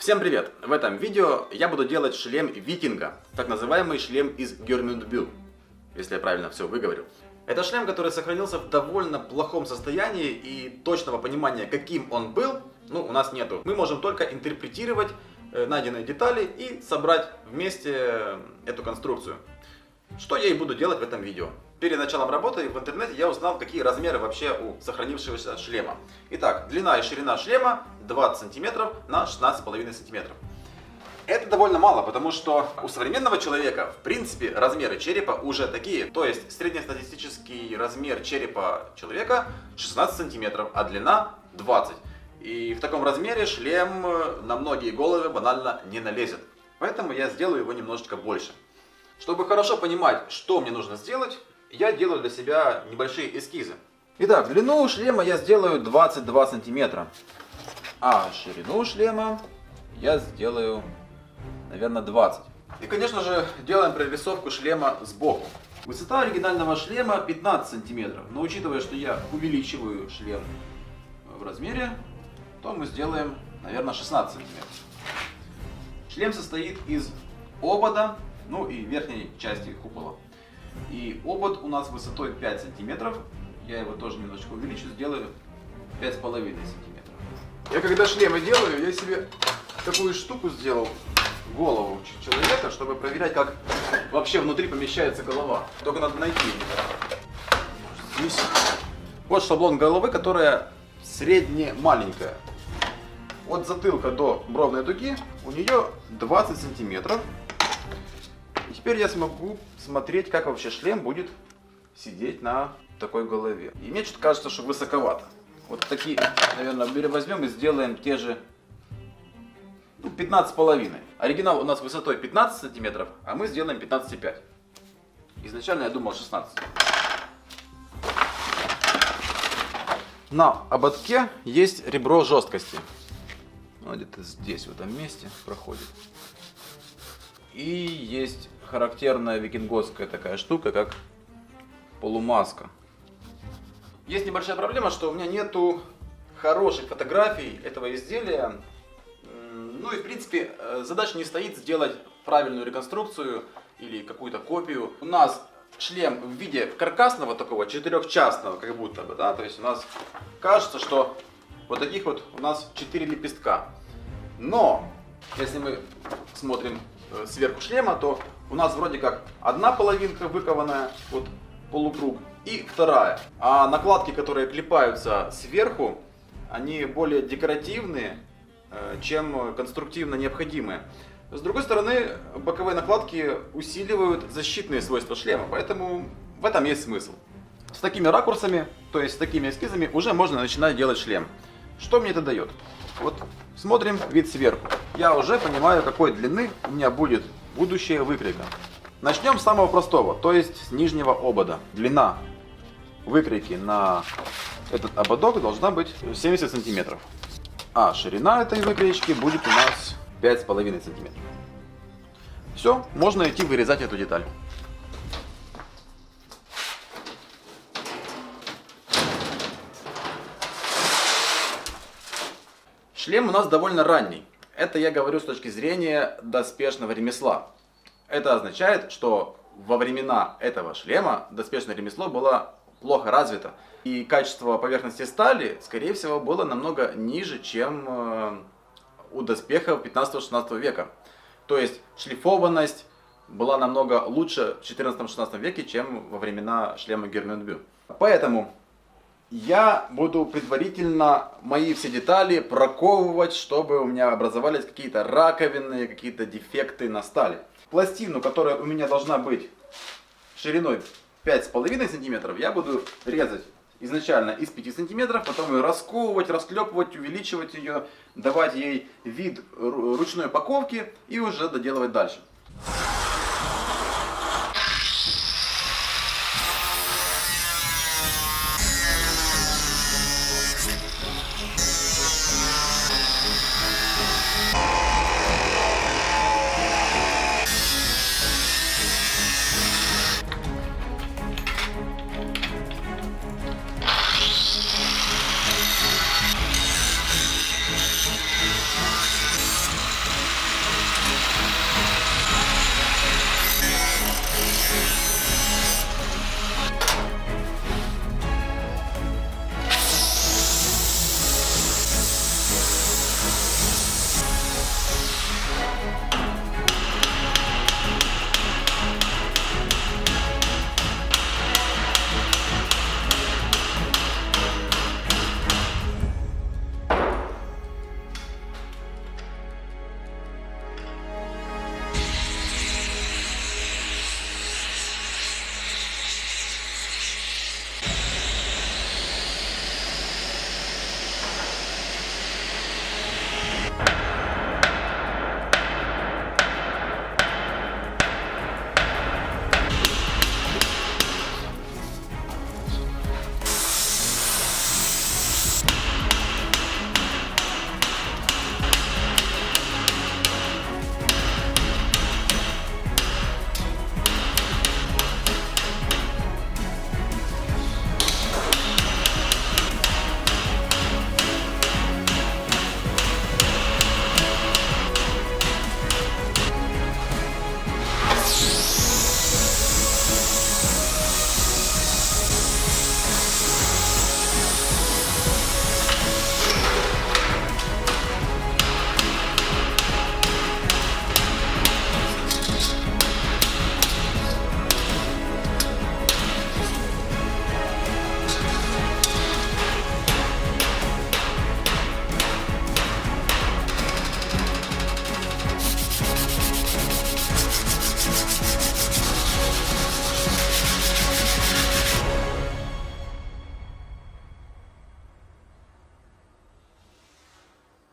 Всем привет! В этом видео я буду делать шлем викинга, так называемый шлем из Gjörmundur, если я правильно все выговорил. Это шлем, который сохранился в довольно плохом состоянии, и точного понимания, каким он был, у нас нету. Мы можем только интерпретировать найденные детали и собрать вместе эту конструкцию. Что я и буду делать в этом видео. Перед началом работы в интернете я узнал, какие размеры вообще у сохранившегося шлема. Итак, длина и ширина шлема 20 см на 16,5 см. Это довольно мало, потому что у современного человека, в принципе, размеры черепа уже такие. То есть среднестатистический размер черепа человека 16 см, а длина 20 см. И в таком размере шлем на многие головы банально не налезет. Поэтому я сделаю его немножечко больше. Чтобы хорошо понимать, что мне нужно сделать, я делаю для себя небольшие эскизы. Итак, длину шлема я сделаю 22 сантиметра, а ширину шлема я сделаю, наверное, 20. И, конечно же, делаем прорисовку шлема сбоку. Высота оригинального шлема 15 сантиметров, но учитывая, что я увеличиваю шлем в размере, то мы сделаем, наверное, 16 сантиметров. Шлем состоит из обода, и верхней части купола. И обод у нас высотой 5 сантиметров. Я его тоже немножечко увеличу, сделаю 5,5 сантиметров. Я когда шлемы делаю, я себе такую штуку сделал, голову человека, чтобы проверять, как вообще внутри помещается голова. Только надо найти ее. Здесь. Вот шаблон головы, которая средне маленькая. От затылка до бровной дуги у нее 20 сантиметров. И теперь я смогу смотреть, как вообще шлем будет сидеть на такой голове. И мне что-то кажется, что высоковато. Вот такие, наверное, возьмем и сделаем те же 15,5. Оригинал у нас высотой 15 сантиметров, а мы сделаем 15,5. Изначально я думал 16. На ободке есть ребро жесткости. Где-то здесь, в этом месте проходит. И есть характерная викингосская такая штука, как полумаска. Есть небольшая проблема, что у меня нету хороших фотографий этого изделия. И в принципе задача не стоит сделать правильную реконструкцию или какую-то копию. У нас шлем в виде каркасного такого, четырехчастного, как будто бы, да, то есть у нас кажется, что вот таких вот у нас 4 лепестка. Но если мы смотрим сверху шлема, то у нас вроде как одна половинка выкованная, вот полукруг, и вторая. А накладки, которые клепаются сверху, они более декоративные, чем конструктивно необходимые. С другой стороны, боковые накладки усиливают защитные свойства шлема, поэтому в этом есть смысл. С такими ракурсами, то есть с такими эскизами, уже можно начинать делать шлем. Что мне это дает? Вот смотрим вид сверху. Я уже понимаю, какой длины у меня будет будущая выкройка. Начнем с самого простого, то есть с нижнего обода. Длина выкройки на этот ободок должна быть 70 сантиметров. А ширина этой выкроечки будет у нас 5,5 сантиметров. Все, можно идти вырезать эту деталь. Шлем у нас довольно ранний. Это я говорю с точки зрения доспешного ремесла. Это означает, что во времена этого шлема доспешное ремесло было плохо развито. И качество поверхности стали, скорее всего, было намного ниже, чем у доспехов 15-16 века. То есть шлифованность была намного лучше в 14-16 веке, чем во времена шлема Gjörmundur. Поэтому я буду предварительно мои все детали проковывать, чтобы у меня образовались какие-то раковины, какие-то дефекты на стали. Пластину, которая у меня должна быть шириной 5,5 сантиметров, я буду резать изначально из 5 сантиметров, потом ее расковывать, расклепывать, увеличивать ее, давать ей вид ручной паковки и уже доделывать дальше.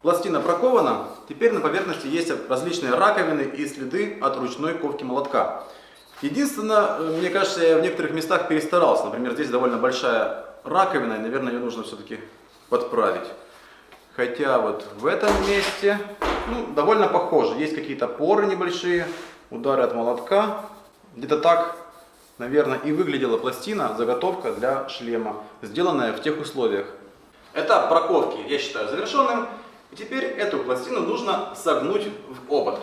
Пластина прокована, теперь на поверхности есть различные раковины и следы от ручной ковки молотка. Единственное, мне кажется, я в некоторых местах перестарался. Например, здесь довольно большая раковина, и, наверное, ее нужно все-таки подправить. Хотя вот в этом месте, довольно похоже. Есть какие-то поры небольшие, удары от молотка. Где-то так, наверное, и выглядела пластина, заготовка для шлема, сделанная в тех условиях. Этап проковки я считаю завершенным. И теперь эту пластину нужно согнуть в обод.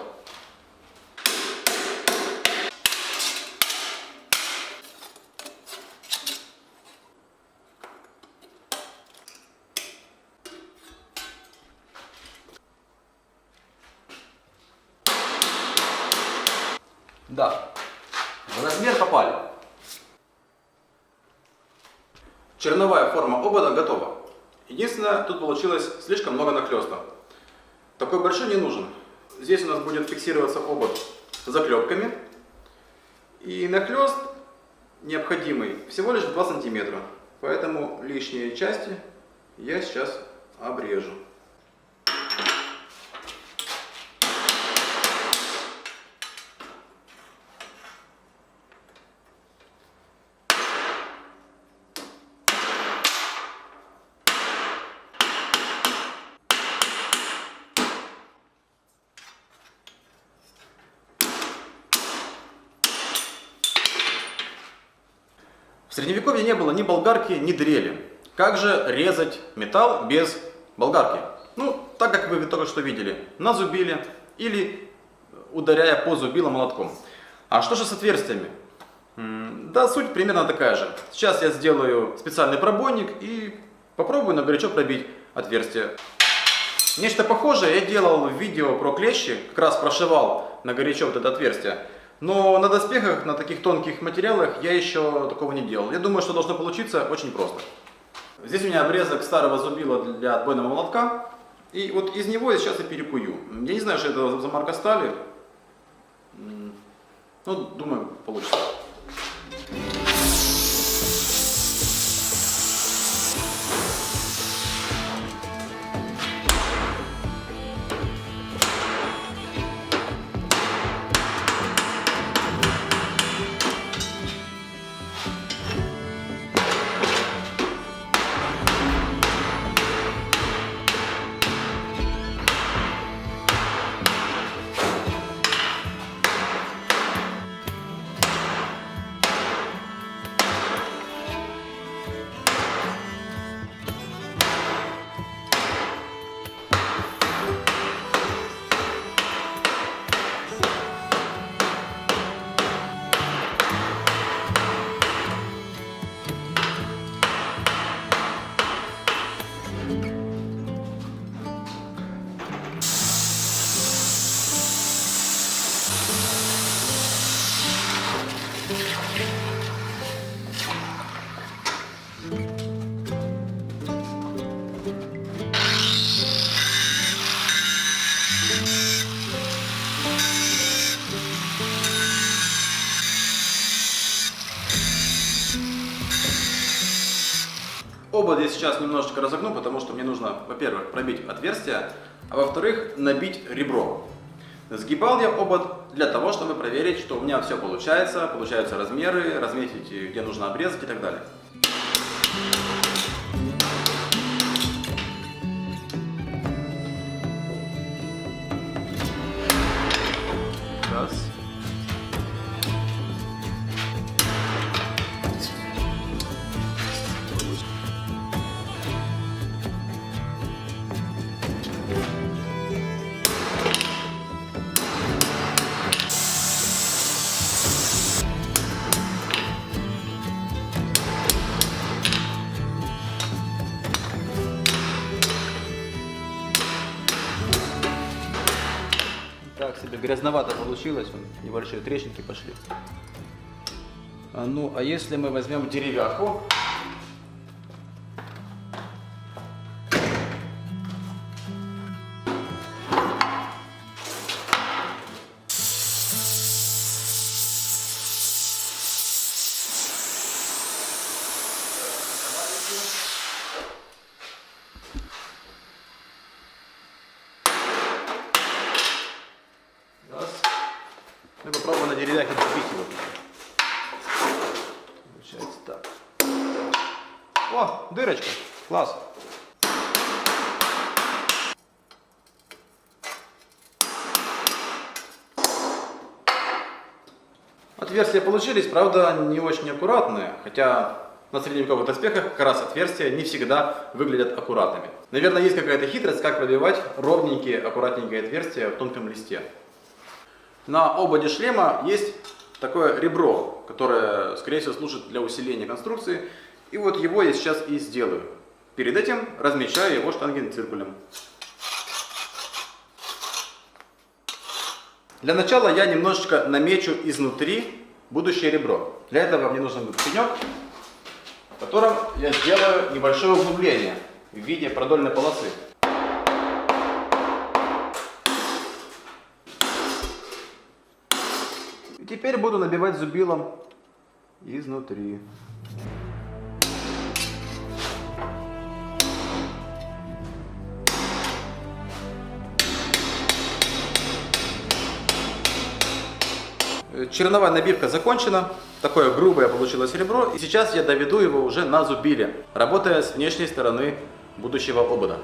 Да, в размер попали. Черновая форма обода готова. Единственное, тут получилось слишком много нахлеста. Такой большой не нужен. Здесь у нас будет фиксироваться обод заклепками. И нахлест необходимый всего лишь 2 сантиметра. Поэтому лишние части я сейчас обрежу. В средневековье не было ни болгарки, ни дрели. Как же резать металл без болгарки? Так как вы только что видели, на зубиле или ударяя по зубилу молотком. А что же с отверстиями? Да, суть примерно такая же. Сейчас я сделаю специальный пробойник и попробую на горячо пробить отверстие. Нечто похожее я делал в видео про клещи, как раз прошивал на горячо вот это отверстие. Но на доспехах, на таких тонких материалах я еще такого не делал. Я думаю, что должно получиться очень просто. Здесь у меня обрезок старого зубила для отбойного молотка. И вот из него я сейчас и перекую. Я не знаю, что это за марка стали. Думаю, получится. Обод я сейчас немножечко разогну, потому что мне нужно, во-первых, пробить отверстие, а во-вторых, набить ребро. Сгибал я обод для того, чтобы проверить, что у меня все получается, получаются размеры, разметить, где нужно обрезать и так далее. Раз. Так себе грязновато получилось, небольшие трещинки пошли. А если мы возьмем деревяху, деревяхи добить его. Получается так. О, дырочка. Класс. Отверстия получились, правда, не очень аккуратные, хотя на средневековых доспехах как раз отверстия не всегда выглядят аккуратными. Наверное, есть какая-то хитрость, как пробивать ровненькие, аккуратненькие отверстия в тонком листе. На ободе шлема есть такое ребро, которое, скорее всего, служит для усиления конструкции. И вот его я сейчас и сделаю. Перед этим размечаю его штангенциркулем. Для начала я немножечко намечу изнутри будущее ребро. Для этого мне нужен будет пенек, в котором я сделаю небольшое углубление в виде продольной полосы. И теперь буду набивать зубилом изнутри. Черновая набивка закончена. Такое грубое получилось ребро. И сейчас я доведу его уже на зубиле, работая с внешней стороны будущего обода.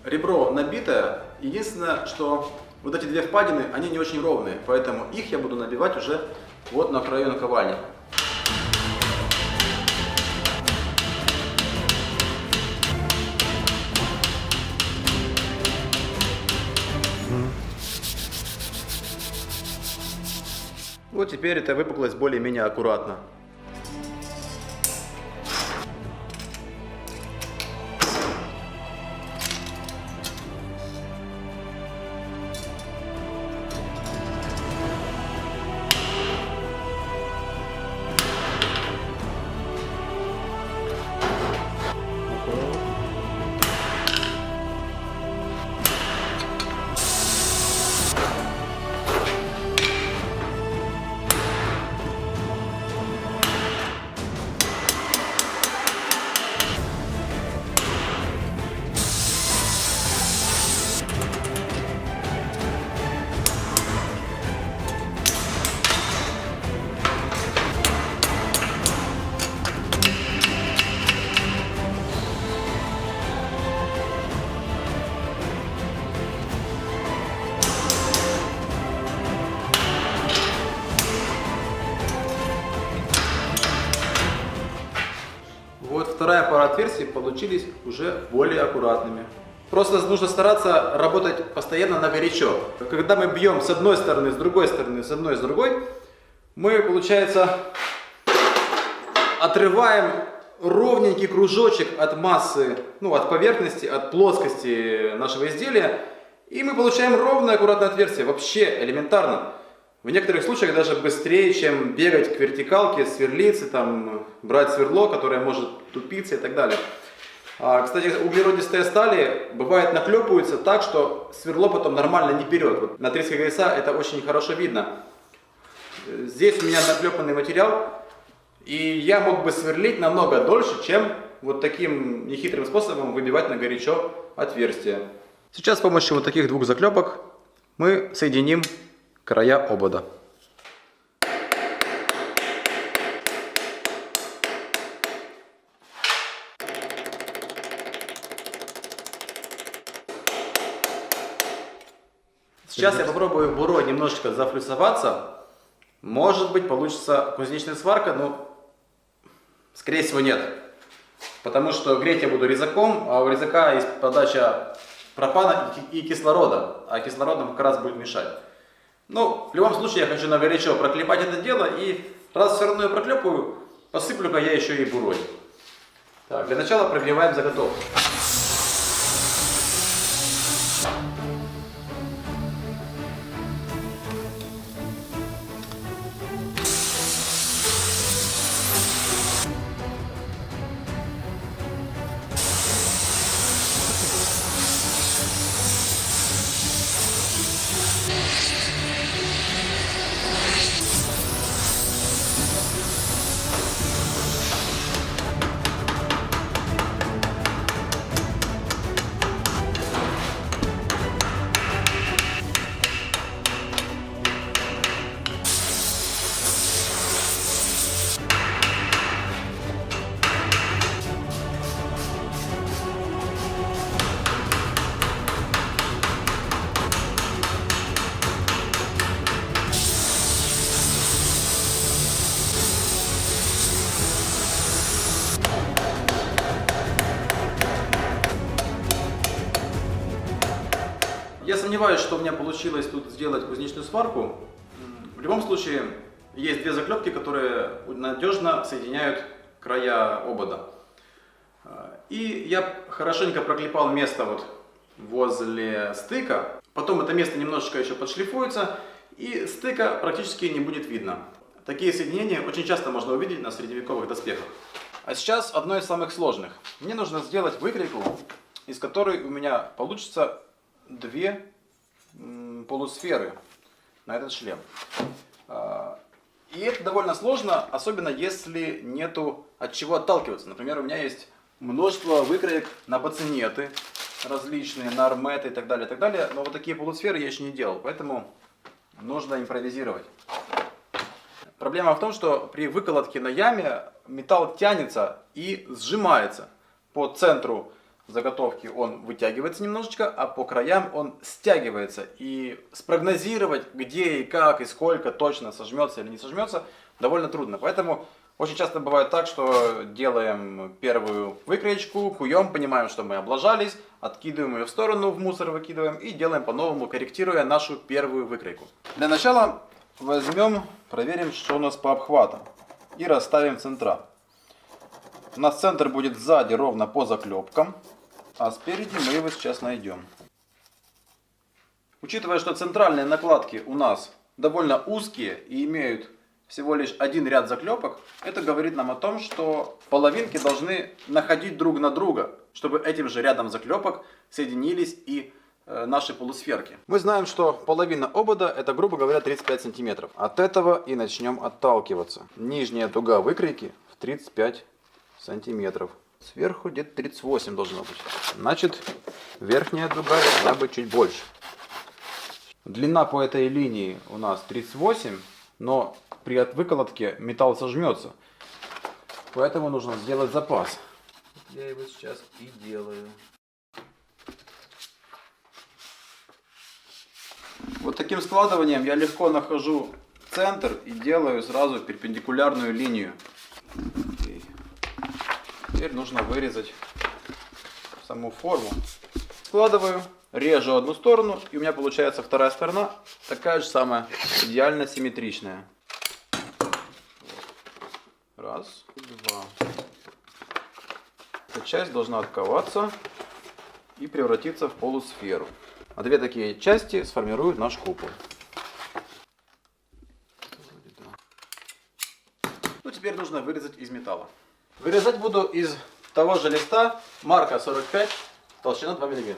Ребро набитое. Единственное, что вот эти две впадины, они не очень ровные, поэтому их я буду набивать уже вот на краю наковальни. Вот теперь эта выпуклость более-менее аккуратна. Вот вторая пара отверстий получились уже более аккуратными. Просто нужно стараться работать постоянно на горячо. Когда мы бьем с одной стороны, с другой стороны, с одной, с другой, мы, получается, отрываем ровненький кружочек от массы, ну, от поверхности, от плоскости нашего изделия. И мы получаем ровное аккуратное отверстие. Вообще элементарно. В некоторых случаях даже быстрее, чем бегать к вертикалке, сверлиться, там, брать сверло, которое может тупиться и так далее. Кстати, углеродистые стали бывает наклепываются так, что сверло потом нормально не берет. Вот на треске ГСА это очень хорошо видно. Здесь у меня наклепанный материал, и я мог бы сверлить намного дольше, чем вот таким нехитрым способом выбивать на горячо отверстие. Сейчас с помощью вот таких двух заклепок мы соединим края обода. Сейчас я попробую бурой немножечко зафлюсоваться. Может быть, получится кузнечная сварка, но скорее всего нет. Потому что греть я буду резаком, а у резака есть подача пропана и кислорода. А кислород нам как раз будет мешать. Ну, в любом случае, я хочу на горячо проклепать это дело, и раз все равно я проклепаю, посыплю-ка я еще и бурой. Так, для начала прогреваем заготовку. Я сомневаюсь, что у меня получилось тут сделать кузнечную сварку. В любом случае, есть две заклепки, которые надежно соединяют края обода. И я хорошенько проклепал место вот возле стыка. Потом это место немножечко еще подшлифуется, и стыка практически не будет видно. Такие соединения очень часто можно увидеть на средневековых доспехах. А сейчас одно из самых сложных. Мне нужно сделать выкройку, из которой у меня получится две полусферы на этот шлем. И это довольно сложно, особенно если нету от чего отталкиваться. Например, у меня есть множество выкроек на бацинеты различные, на арметы и так далее, но вот такие полусферы я еще не делал, поэтому нужно импровизировать. Проблема в том, что при выколотке на яме металл тянется и сжимается. По центру заготовки он вытягивается немножечко, а по краям он стягивается. И спрогнозировать, где и как и сколько точно сожмется или не сожмется, довольно трудно. Поэтому очень часто бывает так, что делаем первую выкроечку, куем, понимаем, что мы облажались, откидываем ее в сторону, в мусор выкидываем и делаем по-новому, корректируя нашу первую выкройку. Для начала возьмем, проверим, что у нас по обхватам и расставим центра. У нас центр будет сзади ровно по заклепкам, а спереди мы его сейчас найдем. Учитывая, что центральные накладки у нас довольно узкие и имеют всего лишь один ряд заклепок, это говорит нам о том, что половинки должны находить друг на друга, чтобы этим же рядом заклепок соединились и наши полусферки. Мы знаем, что половина обода это, грубо говоря, 35 сантиметров. От этого и начнем отталкиваться. Нижняя дуга выкройки в 35 сантиметров. Сверху где-то 38 должно быть. Значит, верхняя дуга должна быть чуть больше. Длина по этой линии у нас 38, но при выколотке металл сожмется. Поэтому нужно сделать запас. Я его сейчас и делаю. Вот таким складыванием я легко нахожу центр и делаю сразу перпендикулярную линию. Теперь нужно вырезать саму форму. Складываю, режу одну сторону, и у меня получается вторая сторона такая же самая, идеально симметричная. Раз, два. Эта часть должна отковаться и превратиться в полусферу. А две такие части сформируют наш купол. Ну, теперь нужно вырезать из металла. Вырезать буду из того же листа, марка 45, толщина 2 мм.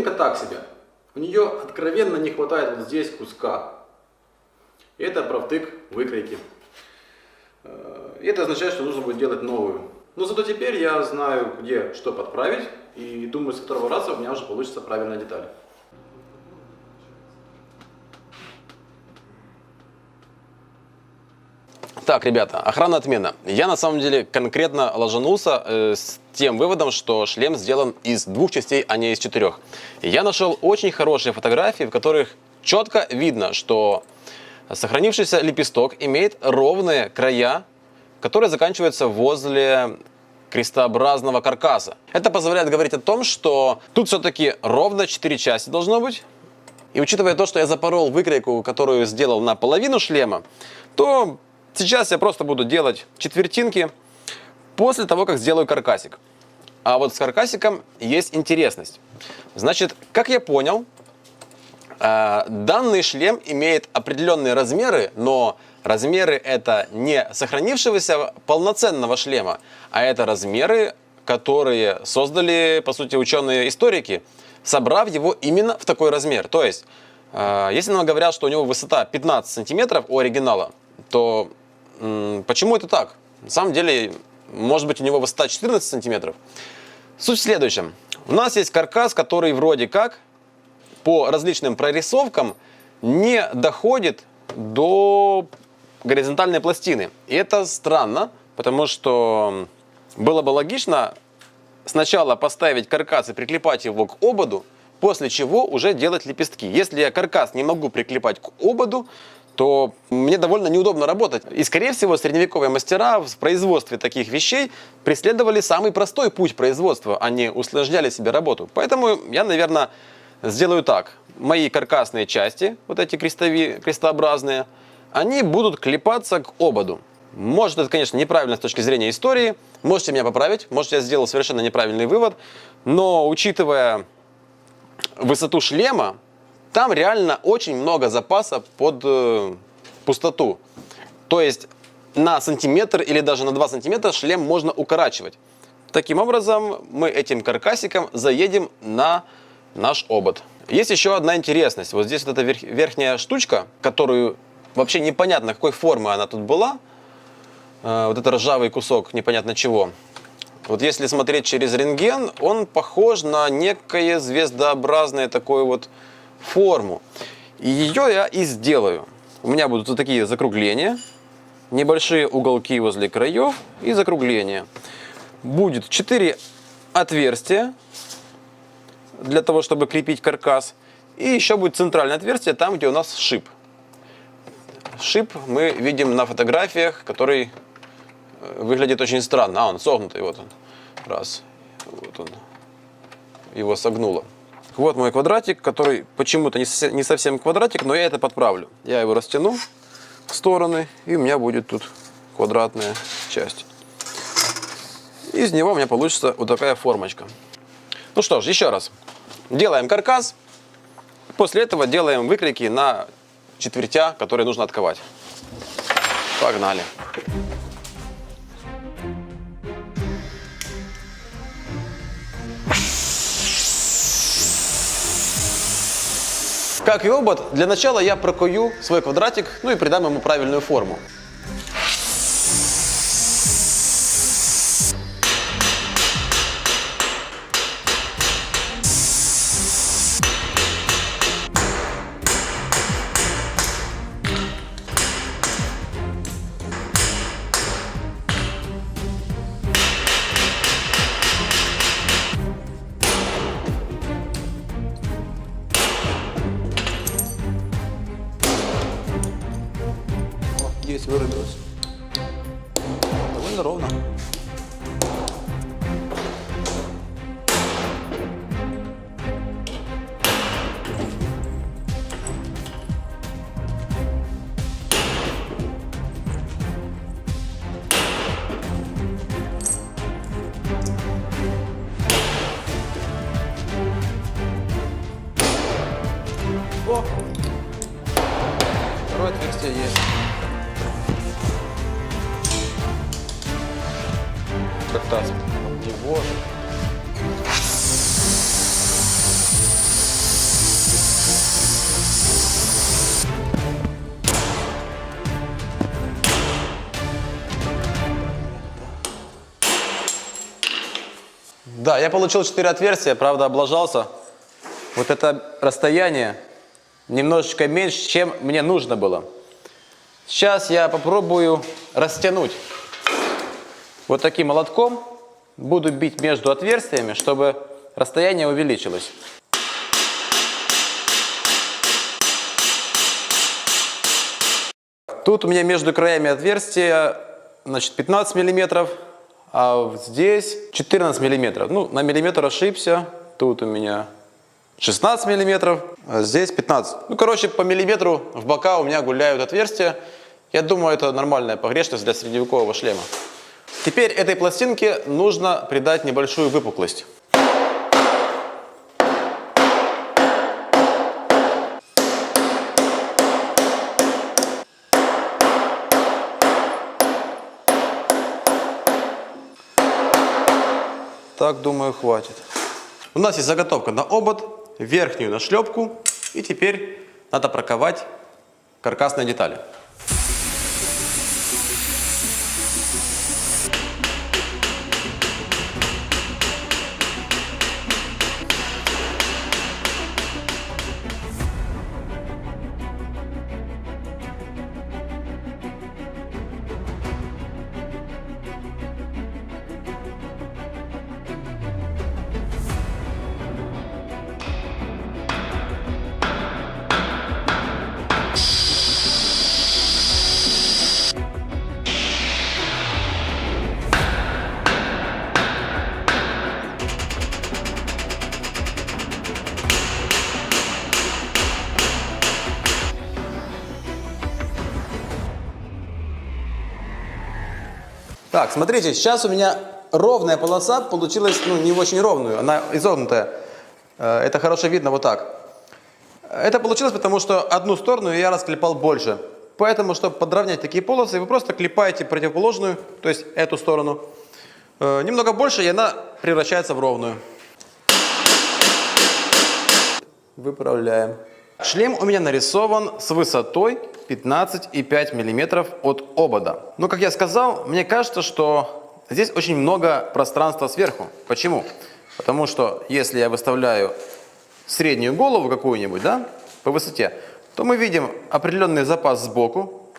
Картинка так себе. У нее откровенно не хватает вот здесь куска. И это правтык выкройки. И это означает, что нужно будет делать новую. Но зато теперь я знаю, где что подправить. И думаю, с второго раза у меня уже получится правильная деталь. Так, ребята, охрана отмена. Я на самом деле конкретно ложанулся с тем выводом, что шлем сделан из 2 частей, а не из 4. Я нашел очень хорошие фотографии, в которых четко видно, что сохранившийся лепесток имеет ровные края, которые заканчиваются возле крестообразного каркаса. Это позволяет говорить о том, что тут все-таки ровно 4 части должно быть. И учитывая то, что я запорол выкройку, которую сделал на половину шлема, то сейчас я просто буду делать четвертинки после того, как сделаю каркасик. А вот с каркасиком есть интересность. Значит, как я понял, данный шлем имеет определенные размеры, но размеры это не сохранившегося полноценного шлема, а это размеры, которые создали, по сути, ученые-историки, собрав его именно в такой размер. То есть, если нам говорят, что у него высота 15 сантиметров у оригинала, то почему это так? На самом деле, может быть, у него высота 14 сантиметров. Суть в следующем. У нас есть каркас, который вроде как по различным прорисовкам не доходит до горизонтальной пластины. И это странно, потому что было бы логично сначала поставить каркас и приклепать его к ободу, после чего уже делать лепестки. Если я каркас не могу приклепать к ободу, то мне довольно неудобно работать. И, скорее всего, средневековые мастера в производстве таких вещей преследовали самый простой путь производства, а не усложняли себе работу. Поэтому я, наверное, сделаю так. Мои каркасные части, вот эти крестообразные, они будут клепаться к ободу. Может, это, конечно, неправильно с точки зрения истории. Можете меня поправить, может, я сделал совершенно неправильный вывод. Но, учитывая высоту шлема, там реально очень много запаса под пустоту. То есть на сантиметр или даже на 2 сантиметра шлем можно укорачивать. Таким образом, мы этим каркасиком заедем на наш обод. Есть еще одна интересность. Вот здесь вот эта верхняя штучка, которую вообще непонятно какой формы она тут была. Вот это ржавый кусок непонятно чего. Вот если смотреть через рентген, он похож на некое звездообразное такое вот форму. И ее я и сделаю. У меня будут вот такие закругления, небольшие уголки возле краев и закругления. Будет 4 отверстия для того, чтобы крепить каркас. И еще будет центральное отверстие, там, где у нас шип. Шип мы видим на фотографиях, который выглядит очень странно. А, он согнутый, вот он. Раз. Вот он. Его согнуло. Вот мой квадратик, который почему-то не совсем квадратик, но я это подправлю. Я его растяну в стороны, и у меня будет тут квадратная часть. Из него у меня получится вот такая формочка. Ну что ж, еще раз. Делаем каркас. После этого делаем выкройки на четвертя, которые нужно отковать. Погнали. Как и обод, для начала я прокую свой квадратик, ну и придам ему правильную форму. Здесь вырубилось. Довольно ровно. О! Второе отверстие есть. Как-то его. Да, я получил 4 отверстия, правда облажался. Вот это расстояние немножечко меньше, чем мне нужно было. Сейчас я попробую растянуть. Вот таким молотком буду бить между отверстиями, чтобы расстояние увеличилось. Тут у меня между краями отверстия, значит, 15 миллиметров, а здесь 14 миллиметров. Ну, на миллиметр ошибся. Тут у меня 16 миллиметров, а здесь 15. Ну, короче, по миллиметру в бока у меня гуляют отверстия. Я думаю, это нормальная погрешность для средневекового шлема. Теперь этой пластинке нужно придать небольшую выпуклость. Так, думаю, хватит. У нас есть заготовка на обод, верхнюю на шлепку. И теперь надо проковать каркасные детали. Так, смотрите, сейчас у меня ровная полоса получилась, ну, не очень ровную, она изогнутая. Это хорошо видно вот так. Это получилось, потому что одну сторону я расклепал больше. Поэтому, чтобы подровнять такие полосы, вы просто клепаете противоположную, то есть эту сторону, немного больше, и она превращается в ровную. Выправляем. Шлем у меня нарисован с высотой 15,5 мм от обода. Но, как я сказал, мне кажется, что здесь очень много пространства сверху. Почему? Потому что если я выставляю среднюю голову какую-нибудь, да, по высоте, то мы видим определенный запас сбоку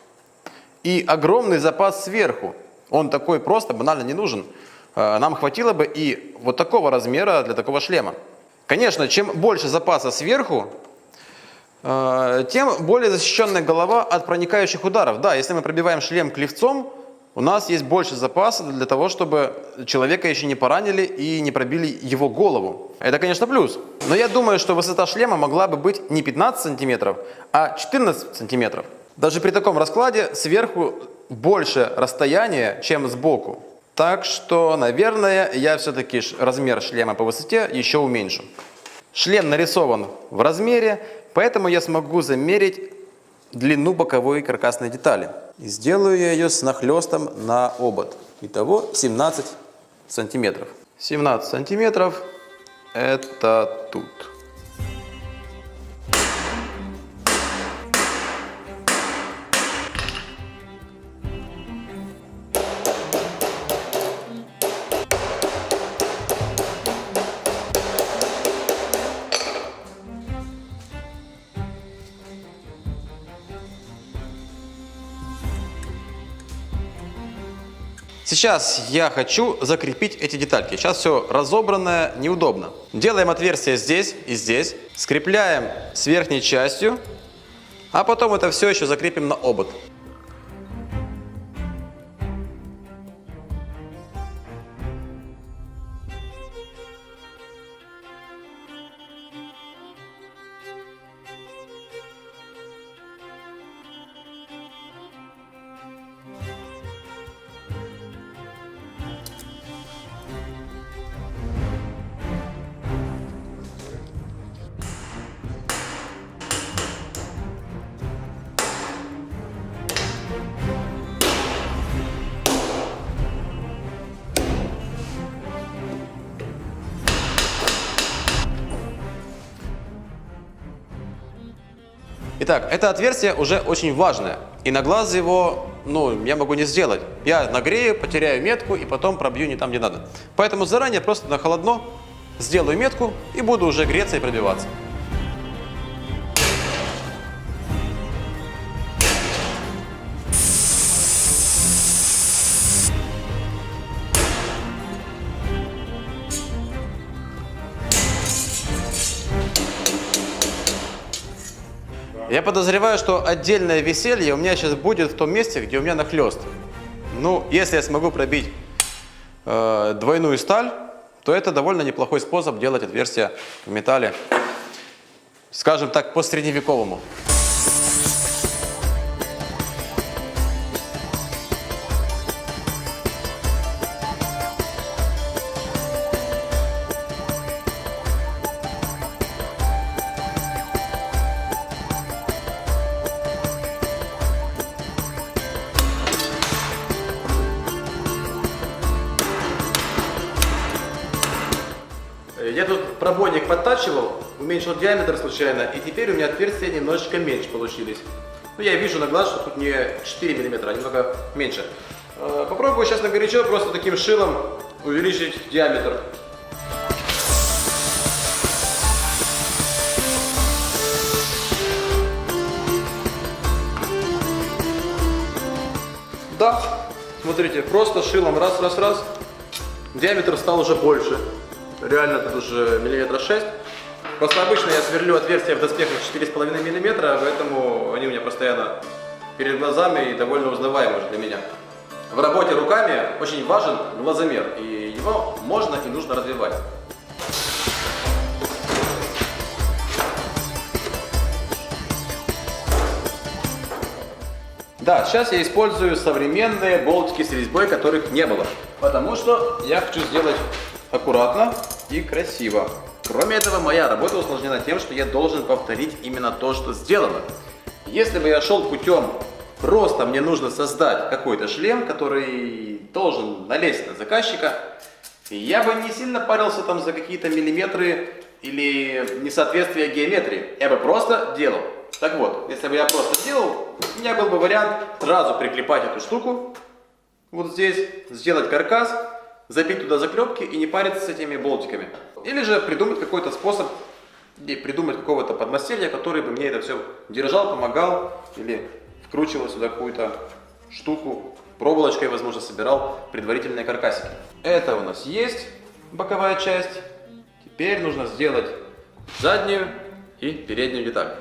и огромный запас сверху. Он такой просто банально не нужен. Нам хватило бы и вот такого размера для такого шлема. Конечно, чем больше запаса сверху, тем более защищенная голова от проникающих ударов. Да, если мы пробиваем шлем клевцом, у нас есть больше запаса для того, чтобы человека еще не поранили и не пробили его голову. Это, конечно, плюс. Но я думаю, что высота шлема могла бы быть не 15 сантиметров, а 14 сантиметров. Даже при таком раскладе сверху больше расстояния, чем сбоку. Так что, наверное, я все-таки размер шлема по высоте еще уменьшу. Шлем нарисован в размере, поэтому я смогу замерить длину боковой каркасной детали. И сделаю я ее с нахлестом на обод. Итого 17 сантиметров. 17 сантиметров это тут. Сейчас я хочу закрепить эти детальки. Сейчас все разобранное, неудобно. Делаем отверстие здесь и здесь. Скрепляем с верхней частью. А потом это все еще закрепим на обод. Итак, это отверстие уже очень важное, и на глаз его ну, я могу не сделать. Я нагрею, потеряю метку и потом пробью не там, где надо. Поэтому заранее просто на холодно сделаю метку и буду уже греться и пробиваться. Я подозреваю, что отдельное веселье у меня сейчас будет в том месте, где у меня нахлест. Ну, если я смогу пробить двойную сталь, то это довольно неплохой способ делать отверстия в металле, скажем так, по-средневековому. Я тут пробойник подтачивал, уменьшил диаметр случайно, и теперь у меня отверстия немножечко меньше получились. Ну, я вижу на глаз, что тут не 4 мм, а немного меньше. Попробую сейчас на горячо просто таким шилом увеличить диаметр. Да, смотрите, просто шилом раз. Диаметр стал уже больше. Реально тут уже миллиметра 6. Просто обычно я сверлю отверстия в доспехах 4,5 мм, поэтому они у меня постоянно перед глазами и довольно узнаваемы уже для меня. В работе руками очень важен глазомер, и его можно и нужно развивать. Да, сейчас я использую современные болтики с резьбой, которых не было. Потому что я хочу сделать аккуратно и красиво. Кроме этого, моя работа усложнена тем, что я должен повторить именно то, что сделано. Если бы я шел путем, просто мне нужно создать какой-то шлем, который должен налезть на заказчика, я бы не сильно парился там за какие-то миллиметры или несоответствие геометрии. Я бы просто делал. Так вот, если бы я просто делал, у меня был бы вариант сразу приклепать эту штуку вот здесь, сделать каркас, забить туда заклепки и не париться с этими болтиками. Или же придумать какой-то способ, или придумать какого-то подмастерья, который бы мне это все держал, помогал, или вкручивал сюда какую-то штуку, проволочкой, возможно, собирал предварительные каркасики. Это у нас есть боковая часть. Теперь нужно сделать заднюю и переднюю деталь.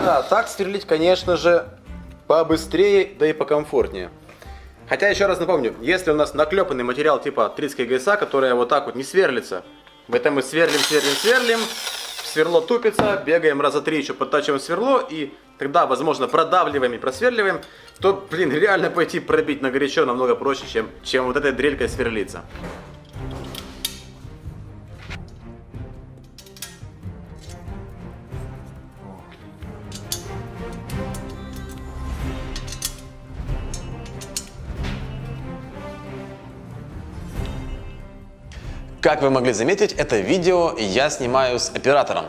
Да, так сверлить, конечно же, побыстрее, да и покомфортнее. Хотя, еще раз напомню, если у нас наклепанный материал типа трицкой ГСА, которая вот так вот не сверлится, в этом мы сверлим, сверло тупится, бегаем раза 3, еще подтачиваем сверло, и тогда, возможно, продавливаем и просверливаем, то, блин, реально пойти пробить на горячо намного проще, чем вот этой дрелькой сверлиться. Как вы могли заметить, это видео я снимаю с оператором.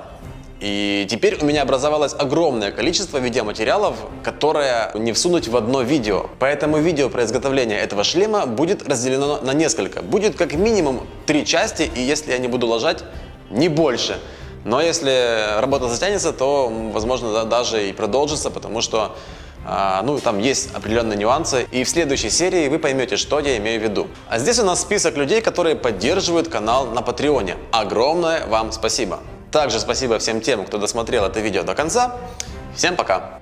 И теперь у меня образовалось огромное количество видеоматериалов, которые не всунуть в одно видео. Поэтому видео про изготовление этого шлема будет разделено на несколько. Будет как минимум 3 части, и если я не буду лажать, не больше. Но если работа затянется, то, возможно, даже и продолжится, потому что ну, там есть определенные нюансы, и в следующей серии вы поймете, что я имею в виду. А здесь у нас список людей, которые поддерживают канал на Патреоне. Огромное вам спасибо. Также спасибо всем тем, кто досмотрел это видео до конца. Всем пока!